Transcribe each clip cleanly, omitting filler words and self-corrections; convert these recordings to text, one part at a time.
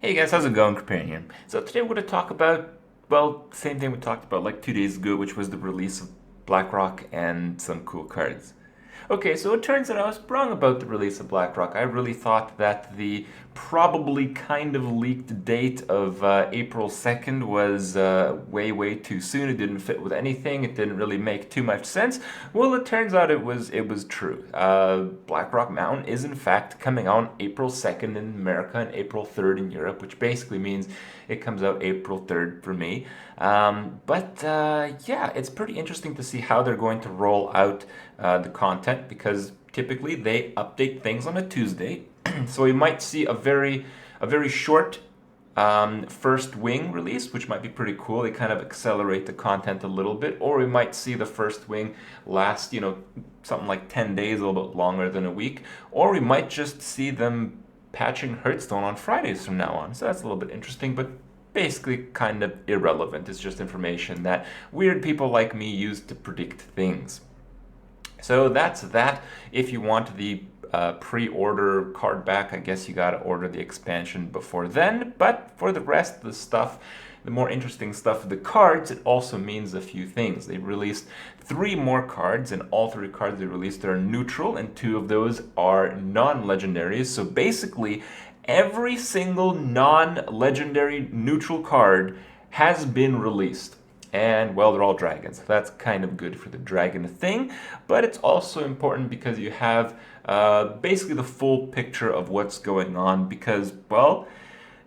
Hey guys, how's it going? Companion here. So today we're going to talk about, well, same thing we talked about like 2 days ago, which was the release of Blackrock and some cool cards. Okay, so it turns out I was wrong about the release of Blackrock. I really thought that the probably kind of leaked date of April 2nd was way too soon. It didn't fit with anything. It didn't really make too much sense. Well, it turns out it was true. Blackrock Mountain is in fact coming out April 2nd in America and April 3rd in Europe, which basically means it comes out April 3rd for me. But yeah, it's pretty interesting to see how they're going to roll out the content because typically they update things on a Tuesday. So we might see a very short first wing release, which might be pretty cool. They kind of accelerate the content a little bit, or we might see the first wing last, something like 10 days, a little bit longer than a week, or we might just see them patching Hearthstone on Fridays from now on. So that's a little bit interesting, but basically kind of irrelevant. It's just information that weird people like me use to predict things. So that's that. If you want the pre-order card back, I guess you gotta order the expansion before then. But for the rest of the stuff, the more interesting stuff, the cards, it also means a few things. They released 3 more cards, and all 3 cards they released are neutral, and 2 of those are non-legendaries. So basically, every single non-legendary neutral card has been released. And well, they're all dragons. That's kind of good for the dragon thing, but it's also important because you have basically the full picture of what's going on. Because, well,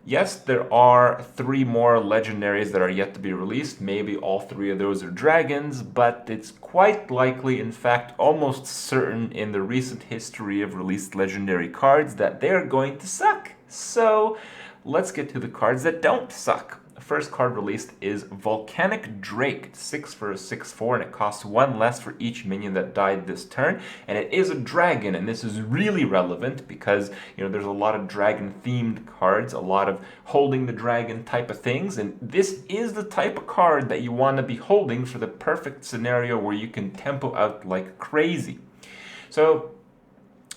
yes, there are 3 more legendaries that are yet to be released. Maybe all 3 of those are dragons, but it's quite likely, in fact, almost certain in the recent history of released legendary cards that they're going to suck. So let's get to the cards that don't suck. The first card released is Volcanic Drake. It's 6 for a 6/4, and it costs 1 less for each minion that died this turn. And it is a dragon, and this is really relevant because there's a lot of dragon-themed cards, a lot of holding the dragon type of things, and this is the type of card that you want to be holding for the perfect scenario where you can tempo out like crazy. So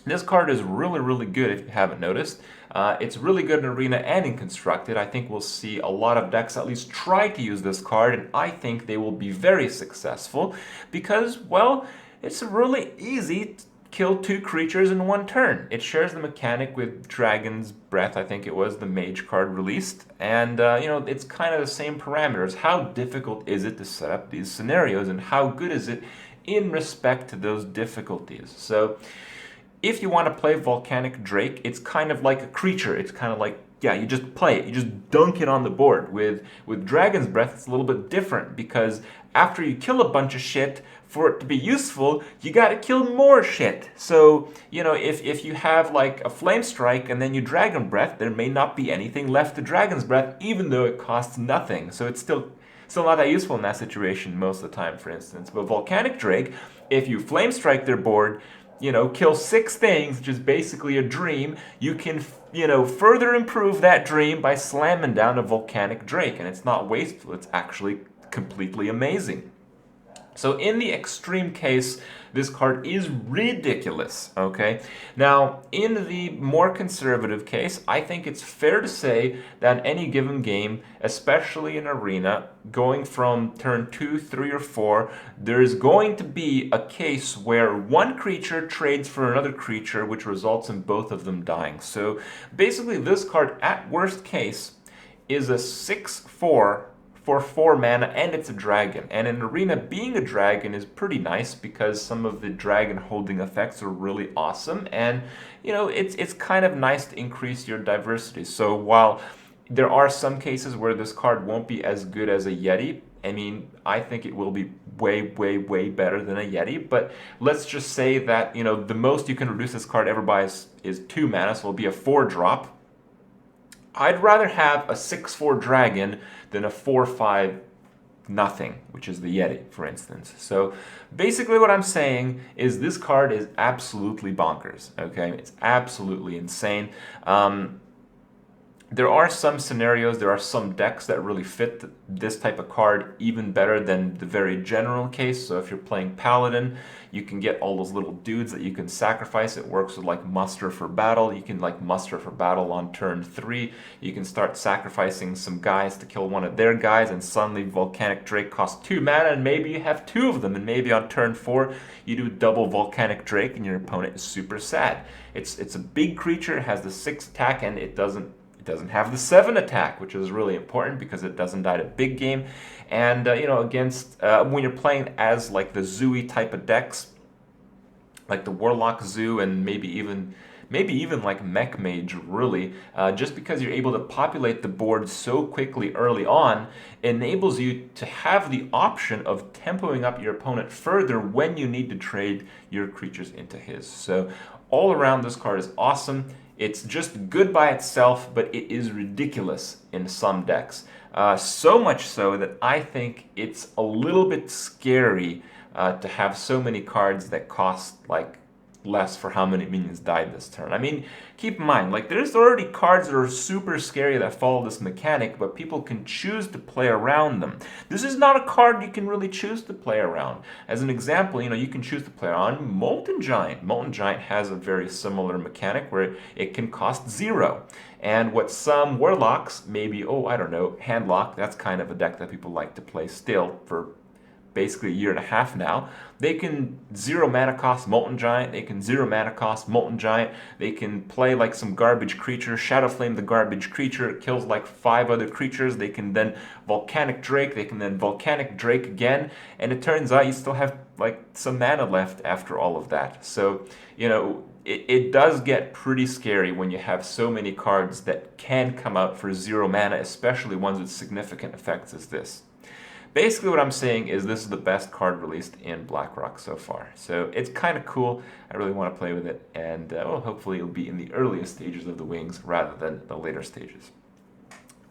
this card is really good if you haven't noticed. It's really good in Arena and in Constructed. I think we'll see a lot of decks at least try to use this card, and I think they will be very successful because, well, it's really easy to kill 2 creatures in 1 turn. It shares the mechanic with Dragon's Breath, I think it was, the mage card released, and it's kind of the same parameters. How difficult is it to set up these scenarios, and how good is it in respect to those difficulties? So if you want to play Volcanic Drake, it's kind of like a creature. It's kind of like, yeah, you just play it. You just dunk it on the board. With Dragon's Breath, it's a little bit different because after you kill a bunch of shit, for it to be useful, you gotta kill more shit. So, if you have like a Flame Strike and then you Dragon Breath, there may not be anything left to Dragon's Breath, even though it costs nothing. So it's still not that useful in that situation most of the time, for instance. But Volcanic Drake, if you Flame Strike their board, kill 6 things, which is basically a dream, you can, further improve that dream by slamming down a Volcanic Drake. And it's not wasteful, it's actually completely amazing. So in the extreme case, this card is ridiculous, okay? Now, in the more conservative case, I think it's fair to say that any given game, especially in Arena, going from turn 2, 3, or 4, there's going to be a case where 1 creature trades for another creature, which results in both of them dying. So basically, this card, at worst case, is a 6/4 for 4 mana, and it's a dragon. And in Arena, being a dragon is pretty nice because some of the dragon holding effects are really awesome, and it's kind of nice to increase your diversity. So while there are some cases where this card won't be as good as a Yeti, I mean, I think it will be way better than a Yeti, but let's just say that, the most you can reduce this card ever by is 2 mana, so it'll be a 4-drop. I'd rather have a 6/4 dragon than a 4/5 nothing, which is the Yeti, for instance. So basically what I'm saying is this card is absolutely bonkers, okay? It's absolutely insane. There are some scenarios, there are some decks that really fit this type of card even better than the very general case. So if you're playing Paladin, you can get all those little dudes that you can sacrifice. It works with like muster for battle. You can like muster for battle on turn 3. You can start sacrificing some guys to kill one of their guys, and suddenly Volcanic Drake costs 2 mana, and maybe you have 2 of them, and maybe on turn 4 you do double Volcanic Drake and your opponent is super sad. It's a big creature, it has the 6 attack, and it doesn't have the 7 attack, which is really important because it doesn't die to big game. And, against, when you're playing as like the Zooey type of decks, like the Warlock Zoo and maybe even like Mech Mage, really, just because you're able to populate the board so quickly early on, enables you to have the option of tempoing up your opponent further when you need to trade your creatures into his. So all around, this card is awesome. It's just good by itself, but it is ridiculous in some decks. So much so that I think it's a little bit scary to have so many cards that cost like less for how many minions died this turn. I mean, keep in mind, like there's already cards that are super scary that follow this mechanic, but people can choose to play around them. This is not a card you can really choose to play around. As an example, you can choose to play on Molten Giant. Molten Giant has a very similar mechanic where it can cost 0. And what some Warlocks, maybe, I don't know, Handlock, that's kind of a deck that people like to play still for basically a year and a half now. They can 0 mana cost Molten Giant, they can 0 mana cost Molten Giant, they can play like some garbage creature, Shadow Flame the garbage creature, it kills like 5 other creatures, they can then Volcanic Drake, they can then Volcanic Drake again, and it turns out you still have like some mana left after all of that. So, it does get pretty scary when you have so many cards that can come out for 0 mana, especially ones with significant effects as this. Basically what I'm saying is this is the best card released in Blackrock so far. So it's kind of cool. I really want to play with it, and hopefully it'll be in the earliest stages of the wings rather than the later stages.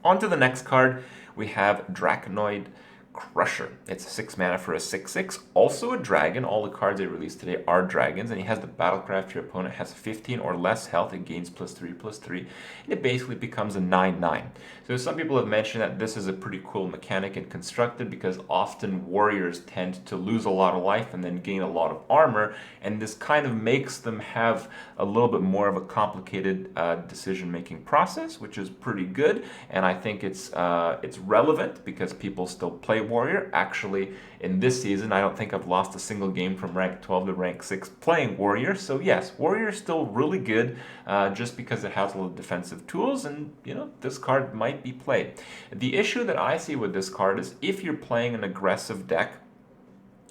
On to the next card, we have Dragonoid Crusher. It's 6 mana for a 6/6, also a dragon. All the cards they released today are dragons, and he has the battlecraft. Your opponent has 15 or less health, it gains +3/+3, and it basically becomes a 9/9. So some people have mentioned that this is a pretty cool mechanic and constructed because often warriors tend to lose a lot of life and then gain a lot of armor, and this kind of makes them have a little bit more of a complicated decision-making process, which is pretty good, and I think it's relevant because people still play warrior. Actually, in this season, I don't think I've lost a single game from rank 12 to rank 6 playing warrior. So yes, warrior is still really good just because it has a little defensive tools, and this card might be played. The issue that I see with this card is if you're playing an aggressive deck,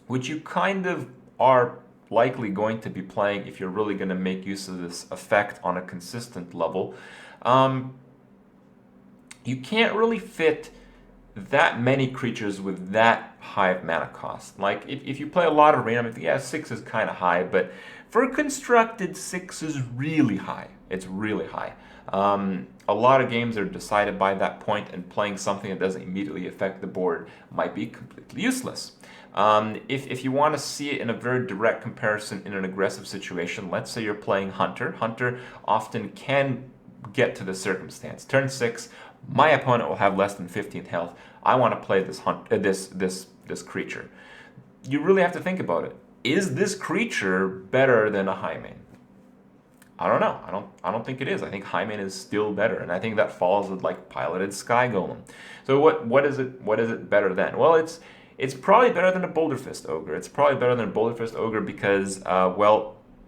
which you kind of are likely going to be playing if you're really going to make use of this effect on a consistent level, you can't really fit that many creatures with that high of mana cost. Like if you play a lot of arena, I think 6 is kind of high, but for constructed, 6 is really high. It's really high. A lot of games are decided by that point, and playing something that doesn't immediately affect the board might be completely useless. If you want to see it in a very direct comparison in an aggressive situation, let's say you're playing Hunter. Hunter often can get to the circumstance. Turn 6, my opponent will have less than 15 health. I want to play this creature. You really have to think about it. Is this creature better than a Highmane? I don't know. I don't think it is. I think Highmane is still better, and I think that falls with like piloted Sky Golem. So what is it better than? Well, it's probably better than a Boulderfist Ogre. It's probably better than a Boulderfist Ogre because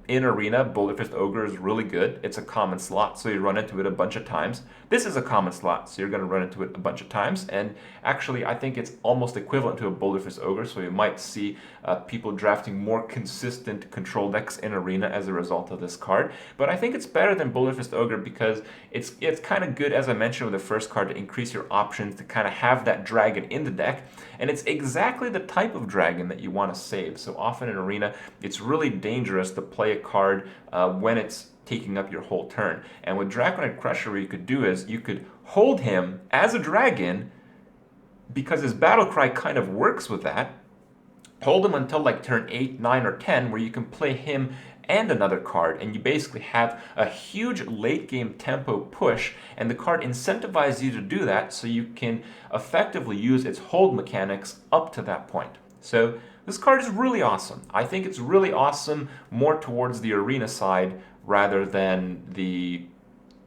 in Arena, Boulderfist Ogre is really good. It's a common slot, so you run into it a bunch of times. This is a common slot, so you're going to run into it a bunch of times. And actually, I think it's almost equivalent to a Boulderfist Ogre, so you might see people drafting more consistent control decks in Arena as a result of this card. But I think it's better than Boulderfist Ogre because it's kind of good, as I mentioned with the first card, to increase your options, to kind of have that dragon in the deck. And it's exactly the type of dragon that you want to save. So often in Arena, it's really dangerous to play a card when it's taking up your whole turn. And with Dragonoid Crusher, what you could do is you could hold him as a dragon because his battle cry kind of works with that. Hold him until like turn 8, 9, or 10, where you can play him and another card, and you basically have a huge late game tempo push, and the card incentivizes you to do that so you can effectively use its hold mechanics up to that point. So this card is really awesome. I think it's really awesome more towards the arena side rather than the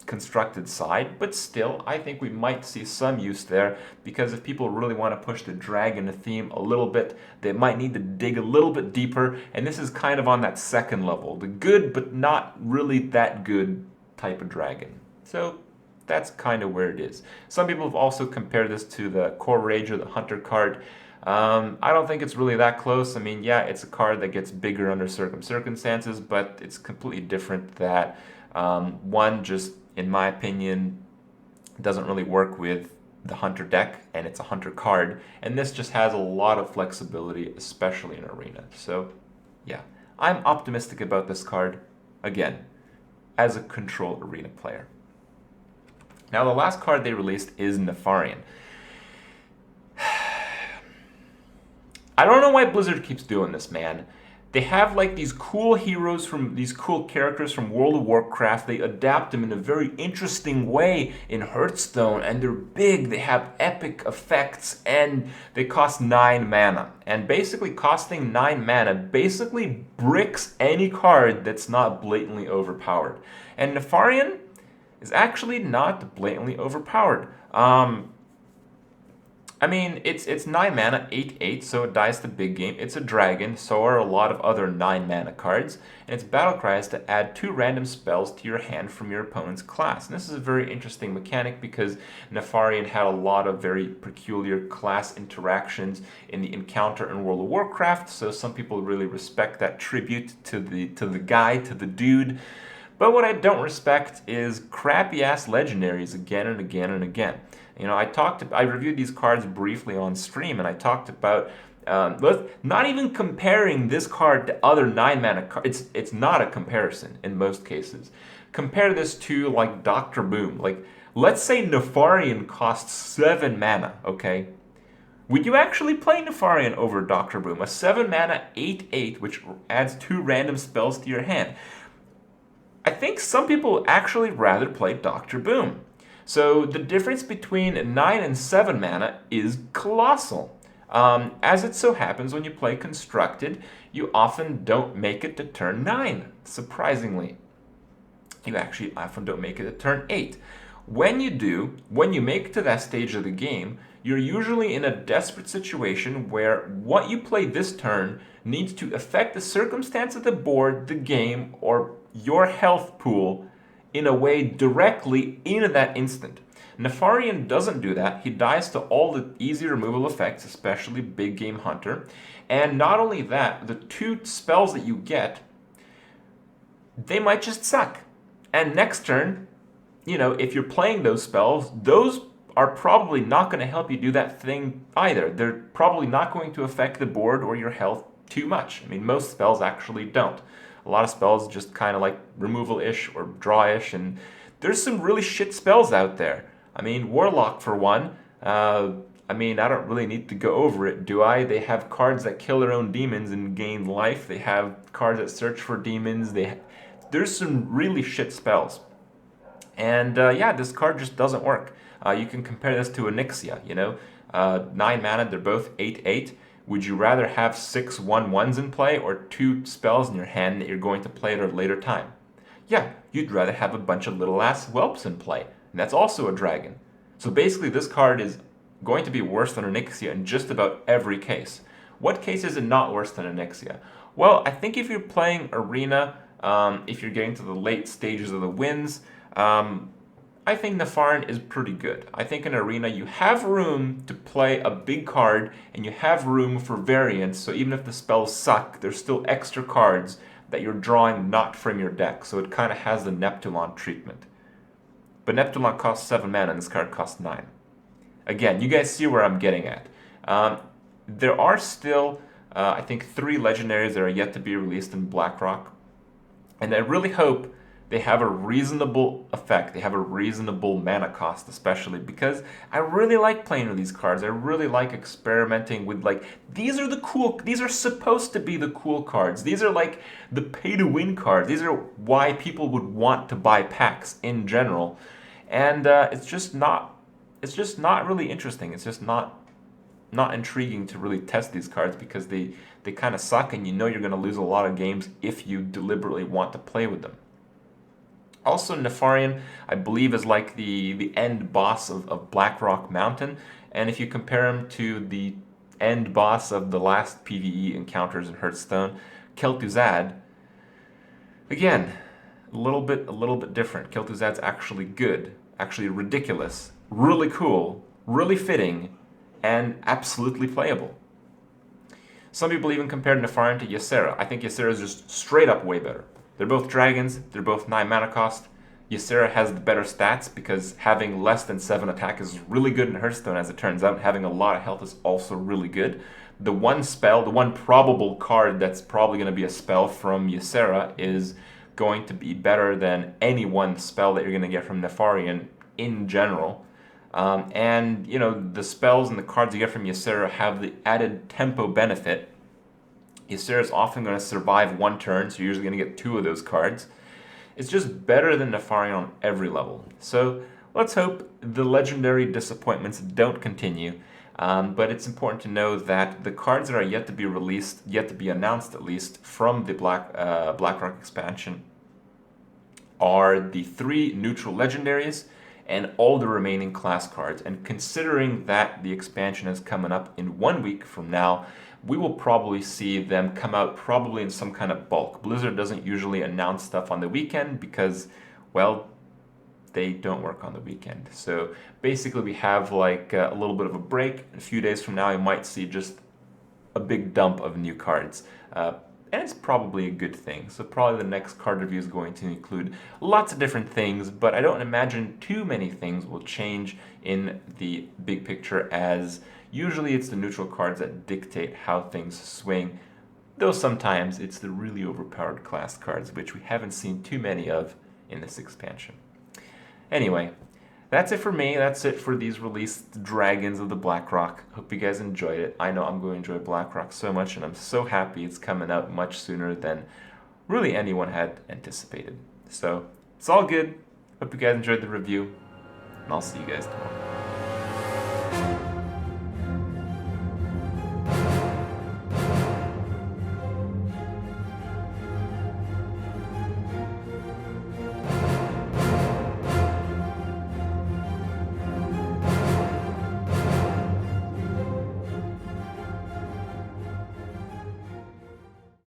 constructed side, but still, I think we might see some use there, because if people really want to push the dragon theme a little bit, they might need to dig a little bit deeper, and this is kind of on that second level, the good but not really that good type of dragon. So that's kind of where it is. Some people have also compared this to the Core Rager, the Hunter card. I don't think it's really that close. I mean, yeah, it's a card that gets bigger under certain circumstances, but it's completely different. That one just, in my opinion, doesn't really work with the Hunter deck, and it's a Hunter card, and this just has a lot of flexibility, especially in Arena. So yeah, I'm optimistic about this card, again, as a control Arena player. Now the last card they released is Nefarian. I don't know why Blizzard keeps doing this, man. They have like these cool heroes from these cool characters from World of Warcraft. They adapt them in a very interesting way in Hearthstone, and they're big, they have epic effects, and they cost 9 mana. And basically costing 9 mana basically bricks any card that's not blatantly overpowered. And Nefarian is actually not blatantly overpowered. I mean, it's 9 mana, 8/8, so it dies to big game. It's a dragon, so are a lot of other 9 mana cards. And its battle cry is to add 2 random spells to your hand from your opponent's class. And this is a very interesting mechanic because Nefarian had a lot of very peculiar class interactions in the encounter in World of Warcraft, so some people really respect that tribute to the guy, to the dude. But what I don't respect is crappy-ass legendaries again and again and again. You know, I reviewed these cards briefly on stream, and I talked about not even comparing this card to other 9 mana cards. It's not a comparison in most cases. Compare this to like Dr. Boom. Like, let's say Nefarian costs 7 mana, okay? Would you actually play Nefarian over Dr. Boom? A 7 mana 8/8, which adds 2 random spells to your hand. I think some people actually rather play Dr. Boom. So the difference between 9 and 7 mana is colossal. As it so happens, when you play Constructed, you often don't make it to turn 9, surprisingly. You actually often don't make it to turn 8. When you do, when you make it to that stage of the game, you're usually in a desperate situation where what you play this turn needs to affect the circumstance of the board, the game, or your health pool in a way directly in that instant. Nefarian doesn't do that. He dies to all the easy removal effects, especially Big Game Hunter. And not only that, the 2 spells that you get, they might just suck. And next turn, you know, if you're playing those spells, those are probably not going to help you do that thing either. They're probably not going to affect the board or your health too much. I mean, most spells actually don't. A lot of spells just kind of like removal-ish or draw-ish, and there's some really shit spells out there. I mean, Warlock for one. I mean, I don't really need to go over it, do I? They have cards that kill their own demons and gain life. They have cards that search for demons. There's some really shit spells. And yeah, this card just doesn't work. You can compare this to Onyxia, you know? 9 mana, they're both 8/8. Would you rather have 6 1/1s in play or 2 spells in your hand that you're going to play at a later time? Yeah, you'd rather have a bunch of little ass whelps in play, and that's also a dragon. So basically this card is going to be worse than Onyxia in just about every case. What case is it not worse than Onyxia? Well, I think if you're playing Arena, if you're getting to the late stages of the wins, I think Nefarian is pretty good. I think in Arena you have room to play a big card, and you have room for variance, so even if the spells suck, there's still extra cards that you're drawing not from your deck, so it kind of has the Neptulon treatment. But Neptulon costs 7 mana, and this card costs 9. Again, you guys see where I'm getting at. There are still, I think, 3 legendaries that are yet to be released in Blackrock, and I really hope they have a reasonable effect. They have a reasonable mana cost, especially because I really like playing with these cards. I really like experimenting with, like, these are supposed to be the cool cards. These are like the pay to win cards. These are why people would want to buy packs in general. And it's just not really interesting. It's just not intriguing to really test these cards because they kind of suck, and you know you're going to lose a lot of games if you deliberately want to play with them. Also, Nefarian, I believe, is like the end boss of Blackrock Mountain, and if you compare him to the end boss of the last PvE encounters in Hearthstone, Kel'Thuzad, again, a little bit different. Kel'Thuzad's actually good, actually ridiculous, really cool, really fitting, and absolutely playable. Some people even compared Nefarian to Ysera. I think Ysera is just straight up way better. They're both dragons, they're both 9 mana cost. Ysera has the better stats because having less than 7 attack is really good in Hearthstone, as it turns out. Having a lot of health is also really good. The one spell, the one probable card that's probably going to be a spell from Ysera is going to be better than any one spell that you're going to get from Nefarian in general. And, you know, the spells and the cards you get from Ysera have the added tempo benefit. Ysera is often going to survive one turn, so you're usually going to get 2 of those cards. It's just better than Nefarian on every level. So let's hope the legendary disappointments don't continue. But it's important to know that the cards that are yet to be released, yet to be announced at least, from the Blackrock expansion are the 3 neutral legendaries and all the remaining class cards. And considering that the expansion is coming up in 1 week from now, we will probably see them come out probably in some kind of bulk. Blizzard doesn't usually announce stuff on the weekend because, well, they don't work on the weekend. So basically we have like a little bit of a break. A few days from now you might see just a big dump of new cards. And it's probably a good thing. So probably the next card review is going to include lots of different things, but I don't imagine too many things will change in the big picture, as usually it's the neutral cards that dictate how things swing, though sometimes it's the really overpowered class cards, which we haven't seen too many of in this expansion. Anyway, that's it for me. That's it for these released Dragons of the Blackrock. Hope you guys enjoyed it. I know I'm going to enjoy Blackrock so much, and I'm so happy it's coming out much sooner than really anyone had anticipated. So, it's all good. Hope you guys enjoyed the review, and I'll see you guys tomorrow.